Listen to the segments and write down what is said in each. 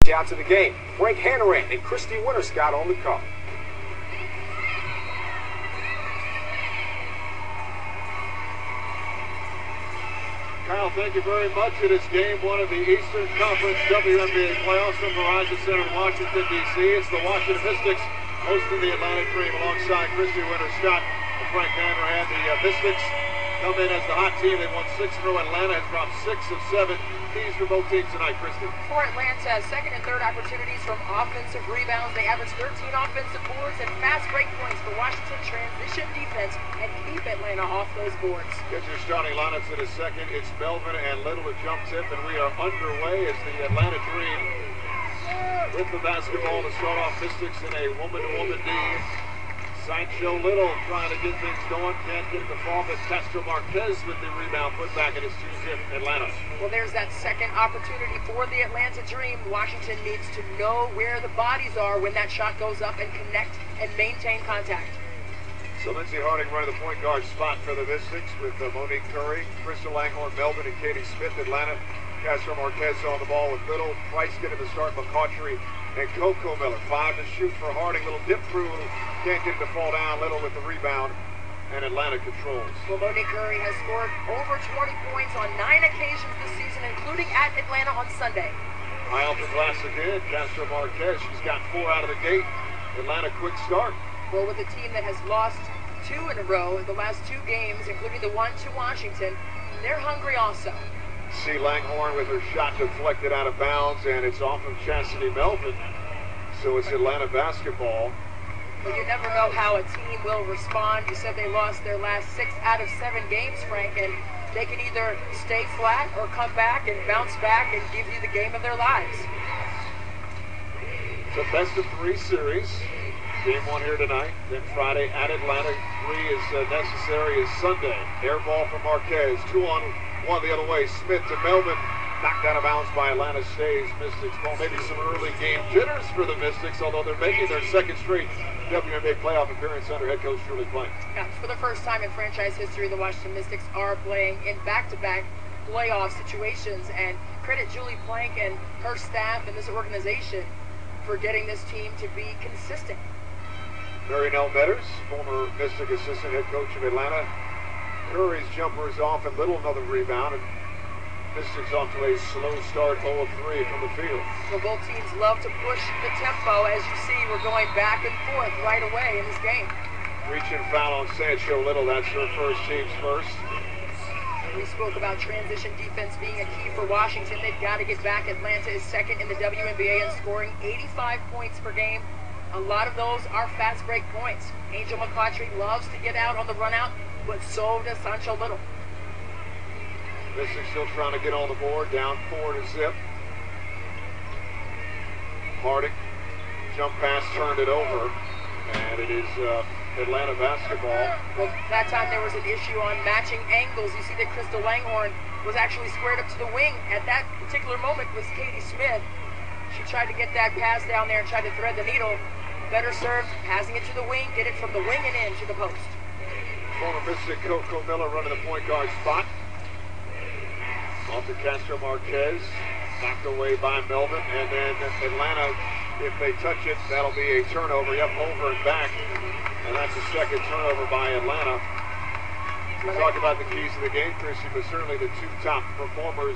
Out to the game, Frank Hannaran and Christy Winterscott on the call. Kyle, thank you very much. It is game one of the Eastern Conference WNBA playoffs from Verizon Center in Washington, D.C. It's the Washington Mystics hosting the Atlanta Dream alongside Christy Winterscott and Frank Hannaran. The Mystics come in as the hot team. They won 6 in a row. Atlanta has dropped 6 of 7. Keys for both teams tonight, Christy. For Atlanta, second and third opportunities from offensive rebounds. They average 13 offensive boards and fast break points for Washington transition defense and keep Atlanta off those boards. Get your starting lineups in a second. It's Melvin and Little at jump tip, and we are underway as the Atlanta Dream with the basketball to start off. Mystics in a woman-to-woman D. Sancho Little trying to get things going. Can't get the fall, but Castro Marquez with the rebound put back in his 2-zip Atlanta. Well, there's that second opportunity for the Atlanta Dream. Washington needs to know where the bodies are when that shot goes up and connect and maintain contact. So Lindsey Harding running the point guard spot for the Mystics with Monique Curry, Crystal Langhorne, Melvin, and Katie Smith. Atlanta, Castro Marquez on the ball with Little. Price getting the start, McCautry and Coco Miller. 5 to shoot for Harding. Little dip through. Can't get it to fall down. Little with the rebound. And Atlanta controls. Well, Monique Curry has scored over 20 points on 9 occasions this season, including at Atlanta on Sunday. High off the glass again. Castro Marquez. She's got 4 out of the gate. Atlanta quick start. Well, with a team that has lost 2 in a row in the last 2 games, including the one to Washington, they're hungry also. See Langhorne with her shot deflected out of bounds, and it's off of Chastity Melvin. So it's Atlanta basketball. Well, you never know how a team will respond. You said they lost their last 6 out of 7 games, Frank, and they can either stay flat or come back and bounce back and give you the game of their lives. It's a best-of-3 series. Game 1 here tonight. Then Friday at Atlanta. 3 is necessary as Sunday. Air ball from Marquez. 2-on-1 the other way. Smith to Melvin. Knocked out of bounds by Atlanta. Stays Mystics ball. Maybe some early game jitters for the Mystics, although they're making their second straight WNBA playoff appearance under head coach Julie Plank. Yeah, for the first time in franchise history, the Washington Mystics are playing in back-to-back playoff situations, and credit Julie Plank and her staff and this organization for getting this team to be consistent. Marynell Metters, former Mystic assistant head coach of Atlanta. Curry's jumper is off, and Little another rebound. And Mystics off to a slow start, 0 of 3 from the field. Well, both teams love to push the tempo. As you see, we're going back and forth right away in this game. Reach and foul on Sancho Little. That's her first, team's first. We spoke about transition defense being a key for Washington. They've got to get back. Atlanta is second in the WNBA in scoring 85 points per game. A lot of those are fast break points. Angel McCautry loves to get out on the run out, but so does Sancho Little. Mystics still trying to get on the board, down 4 to zip. Harding, jump pass, turned it over, and it is Atlanta basketball. Well, that time there was an issue on matching angles. You see that Crystal Langhorne was actually squared up to the wing. At that particular moment was Katie Smith. She tried to get that pass down there and tried to thread the needle. Better served, passing it to the wing, get it from the wing and in to the post. Former Mystic Coco Miller running the point guard spot. Off to Castro Marquez, knocked away by Melvin, and then Atlanta, if they touch it, that'll be a turnover. Yep, over and back, and that's the second turnover by Atlanta. We talked about the keys to the game, Chrissy, but certainly the 2 top performers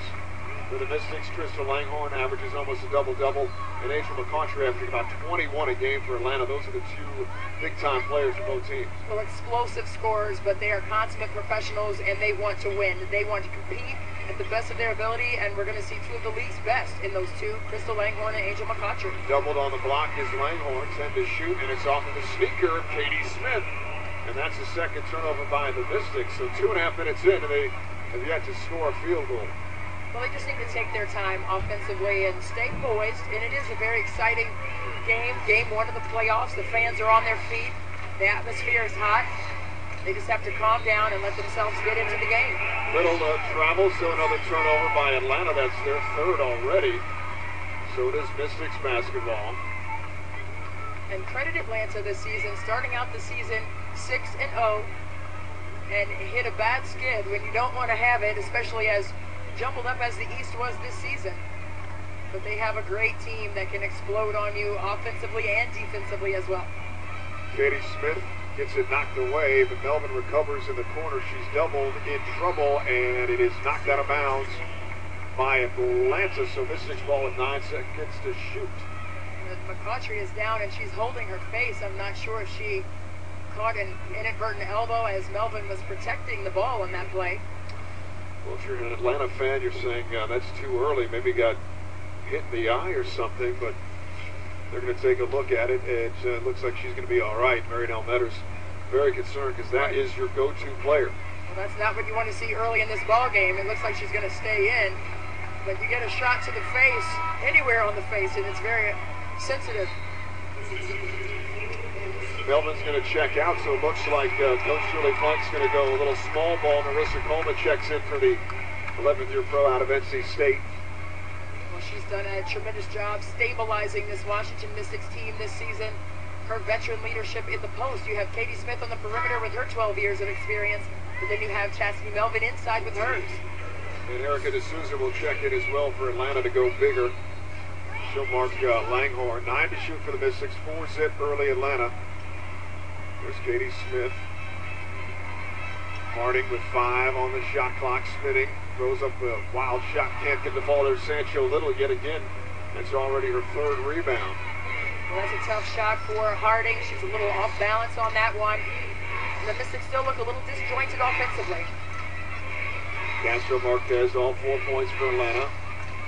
for the Mystics. Crystal Langhorne averages almost a double-double, and Angel McCautry averaging about 21 a game for Atlanta. Those are the 2 big-time players for both teams. Well, explosive scorers, but they are consummate professionals, and they want to win. They want to compete at the best of their ability, and we're going to see 2 of the league's best in those 2, Crystal Langhorne and Angel McCautry. Doubled on the block is Langhorne, 10 to shoot, and it's off of the sneaker of Katie Smith. And that's the second turnover by the Mystics. So 2.5 minutes in, and they have yet to score a field goal. Well, they just need to take their time offensively and stay poised, and it is a very exciting game, game 1 of the playoffs. The fans are on their feet. The atmosphere is hot. They just have to calm down and let themselves get into the game. Little travel, so another turnover by Atlanta. That's their 3rd already. So does Mystics basketball. And credit Atlanta this season, starting out the season 6-0, and hit a bad skid when you don't want to have it, especially as jumbled up as the East was this season. but they have a great team that can explode on you offensively and defensively as well. Katie Smith gets it knocked away, but Melvin recovers in the corner. She's doubled in trouble, and it is knocked out of bounds by Atlanta. So Mystics ball with 9 seconds to shoot. McCautry is down, and she's holding her face. I'm not sure if she caught an inadvertent elbow as Melvin was protecting the ball on that play. Well, if you're an Atlanta fan, you're saying that's too early. Maybe got hit in the eye or something, but they're going to take a look at it. It looks like she's going to be all right. Marinelle Metters very concerned because that is your go-to player. Well, that's not what you want to see early in this ball game. It looks like she's going to stay in, but you get a shot to the face, anywhere on the face, and it's very sensitive. Melvin's going to check out, so it looks like Coach Shirley Flunk's going to go a little small ball. Marissa Coleman checks in for the 11th year pro out of NC State. Well, she's done a tremendous job stabilizing this Washington Mystics team this season. Her veteran leadership in the post. You have Katie Smith on the perimeter with her 12 years of experience, but then you have Chastity Melvin inside with hers. And Erica D'Souza will check in as well for Atlanta to go bigger. She'll mark Langhorne. 9 to shoot for the Mystics. 4-zip early Atlanta. There's Katie Smith. Harding with 5 on the shot clock, spinning. Throws up a wild shot. Can't get the ball. There's Sancho Little yet again. That's already her 3rd rebound. Well, that's a tough shot for Harding. She's a little off balance on that one. And the Mystics still look a little disjointed offensively. Castro Marquez, all 4 points for Atlanta.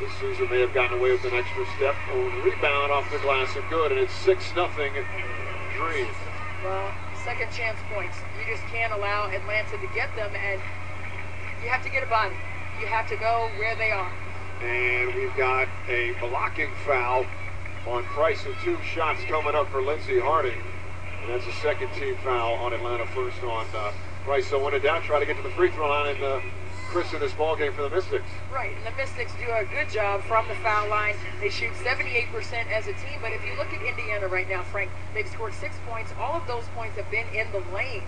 D'Souza may have gotten away with an extra step. Rebound off the glass and good, and it's 6-0 Dream. Well, second chance points. You just can't allow Atlanta to get them, and you have to get a body. You have to go where they are. And we've got a blocking foul on Price with 2 shots coming up for Lindsey Harding. And that's a second team foul on Atlanta, first on Price. So when in doubt, try to get to the free throw line and Chris in this ball game for the Mystics. Right, and the Mystics do a good job from the foul line. They shoot 78% as a team, but if you look at Indiana right now, Frank, they've scored 6 points. All of those points have been in the lane.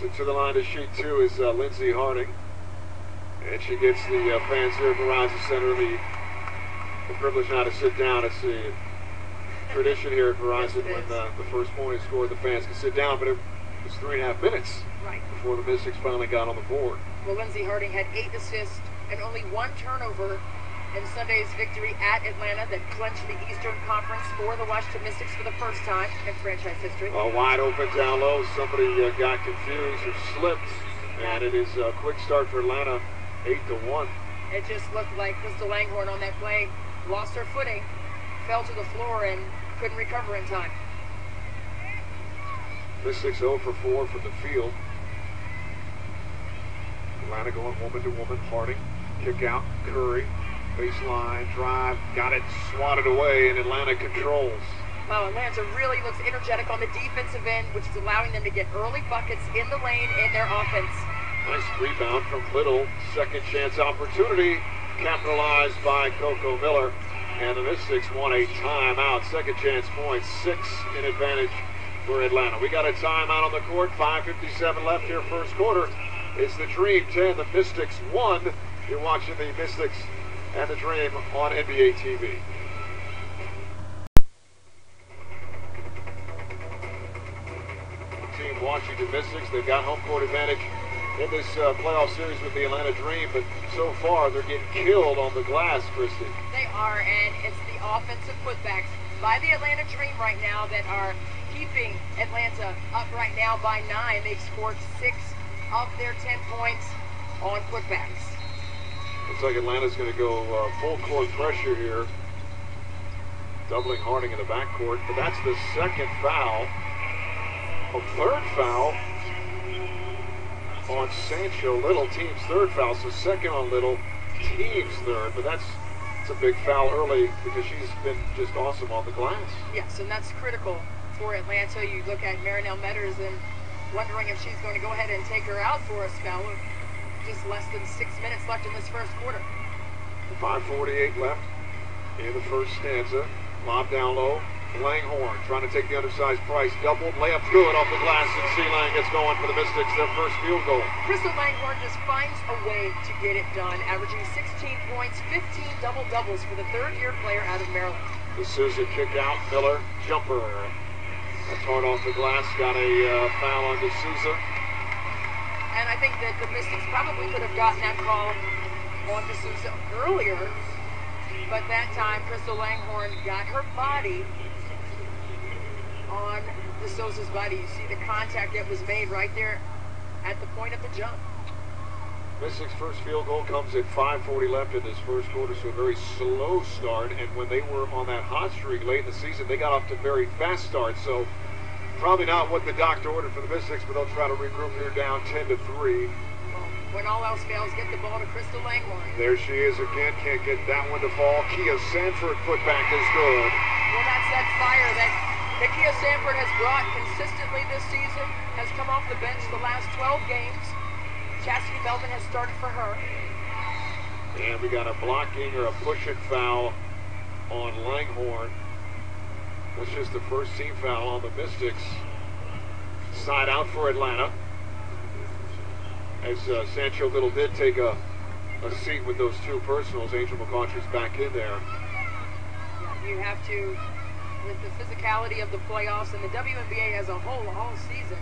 So to the line to shoot 2 is Lindsey Harding. And she gets the fans here at Verizon Center the privilege now to sit down. It's the tradition here at Verizon when the first point is scored, the fans can sit down, but it was 3.5 minutes before the Mystics finally got on the board. Well, Lindsey Harding had 8 assists and only 1 turnover in Sunday's victory at Atlanta that clinched the Eastern Conference for the Washington Mystics for the first time in franchise history. A wide open down low. Somebody got confused or slipped, and it is a quick start for Atlanta, 8-1. It just looked like Crystal Langhorne on that play lost her footing, fell to the floor, and couldn't recover in time. Mystics 0 for 4 from the field. Atlanta going woman to woman. Harding, kick out, Curry, baseline, drive, got it swatted away, and Atlanta controls. Wow, Atlanta really looks energetic on the defensive end, which is allowing them to get early buckets in the lane in their offense. Nice rebound from Little. Second chance opportunity, capitalized by Coco Miller. And the Mystics want a timeout. Second chance points, 6 in advantage for Atlanta. We got a timeout on the court. 5:57 left here, first quarter. It's the Dream 10, the Mystics 1. You're watching the Mystics and the Dream on NBA TV. Team Washington Mystics, they've got home court advantage in this playoff series with the Atlanta Dream, but so far they're getting killed on the glass, Christy. They are, and it's the offensive putbacks by the Atlanta Dream right now that are keeping Atlanta up right now by 9. They've scored 6 of their 10 points on putbacks. Looks like Atlanta's going to go full court pressure here, doubling Harding in the backcourt, but that's the second foul. A third foul on Sancho Little, team's third foul, so second on Little, team's third, but that's a big foul early because she's been just awesome on the glass. Yes, and that's critical for Atlanta. You look at Marinelle Metters and wondering if she's going to go ahead and take her out for a spell. Just less than 6 minutes left in this first quarter. 5:48 left in the first stanza. Lob down low Langhorn trying to take the undersized Price. Doubled, layup good off the glass, and Sealang gets going for the Mystics, their first field goal. Crystal Langhorn just finds a way to get it done, averaging 16 points, 15 double-doubles for the third-year player out of Maryland. The Sousa kick out, Miller, jumper. That's hard off the glass, got a foul on the Sousa. And I think that the Mystics probably could have gotten that call on the Sousa earlier, but that time Crystal Langhorn got her body on the Sousa's body. You see the contact that was made right there at the point of the jump. Mystics' first field goal comes at 5:40 left in this first quarter, so a very slow start. And when they were on that hot streak late in the season, they got off to very fast starts. So probably not what the doctor ordered for the Mystics, but they'll try to regroup here down 10-3. When all else fails, get the ball to Crystal Langhorn. There she is again. Can't get that one to fall. Kia Sanford putback is good. Well, that's that fire that Kia Sanford has brought consistently this season, has come off the bench the last 12 games. Chastity Melvin has started for her. And we got a blocking or a push-it foul on Langhorn. That's just the first team foul on the Mystics. Side out for Atlanta. As Sancho Little did take a seat with those two personals, Angel McCautry's back in there. Yeah, you have to, with the physicality of the playoffs and the WNBA as a whole all season,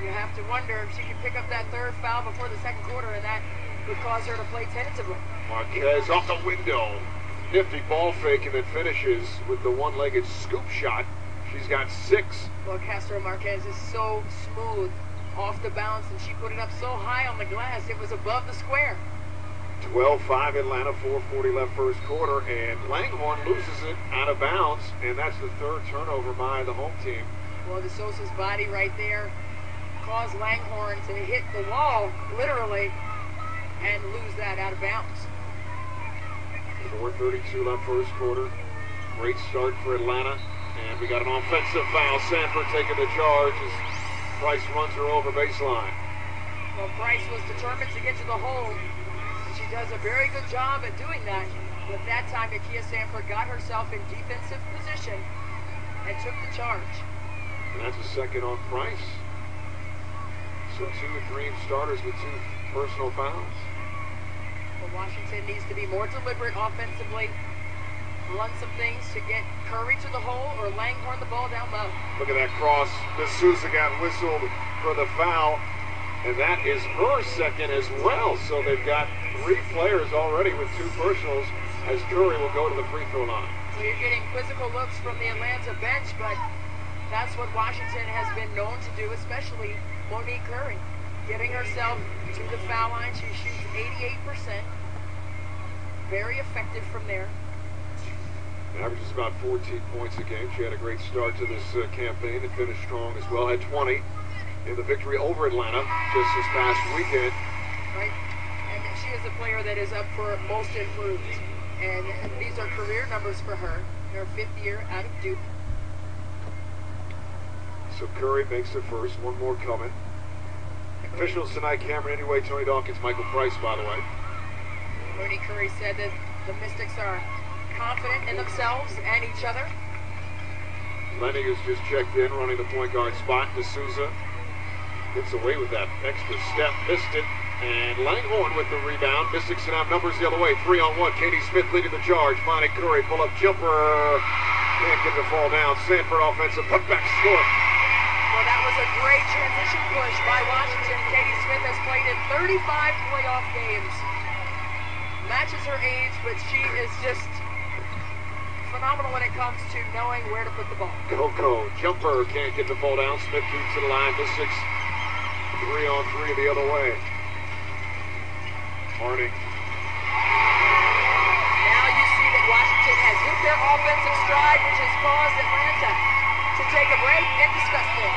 you have to wonder if she can pick up that third foul before the second quarter, and that would cause her to play tentatively. Marquez off the window. Nifty ball fake and then finishes with the one-legged scoop shot. She's got 6. Well, Castro Marquez is so smooth off the bounce, and she put it up so high on the glass, it was above the square. 12-5 Atlanta, 4:40 left first quarter, and Langhorn loses it out of bounds, and that's the third turnover by the home team. Well, the Sosa's body right there caused Langhorn to hit the wall, literally, and lose that out of bounds. 4:32 left first quarter. Great start for Atlanta, and we got an offensive foul. Sanford taking the charge as Price runs her over baseline. Well, Price was determined to get to the hole. She does a very good job at doing that. But that time, Kia Sanford got herself in defensive position and took the charge. And that's a second on Price. So 2 Dream starters with 2 personal fouls. Well, Washington needs to be more deliberate offensively, run some things to get Curry to the hole or Langhorn the ball down low. Look at that cross. The Sousa got whistled for the foul, and that is her second as well. So they've got 3 players already with 2 personals as Curry will go to the free throw line. Well, you're getting quizzical looks from the Atlanta bench, but that's what Washington has been known to do, especially Monique Curry. Getting herself to the foul line, she shoots 88%. Very effective from there. Averages about 14 points a game. She had a great start to this campaign and finished strong as well. Had 20 in the victory over Atlanta just this past weekend. Right, and she is a player that is up for most improved. And these are career numbers for her. Her 5th year out of Duke. So Curry makes the first. One more coming. Officials tonight, Cameron Anyway, Tony Dawkins, Michael Price, by the way. Monique Curry said that the Mystics are confident in themselves and each other. Lenny has just checked in, running the point guard spot. D'Souza gets away with that extra step, missed it, and Langhorn with the rebound. Mystics and have numbers the other way. 3-on-1. Katie Smith leading the charge. Finding Curry, pull-up jumper. Can't get the fall down. Sanford offensive putback score. Well, that was a great transition push by Washington. Katie Smith has played in 35 playoff games. Matches her age, but she is just phenomenal when it comes to knowing where to put the ball. Coco, jumper, can't get the ball down. Smith keeps to the line. Mystics 3-on-3 the other way. Harding. Now you see that Washington has hit their offensive stride, which has caused Atlanta to take a break and discuss this.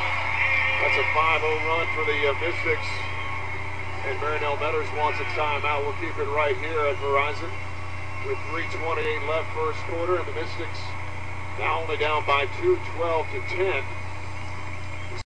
That's a 5-0 run for the Mystics. And Marinelle Metters wants a timeout. We'll keep it right here at Verizon with 3:28 left first quarter. And the Mystics now only down by 2, 12-10.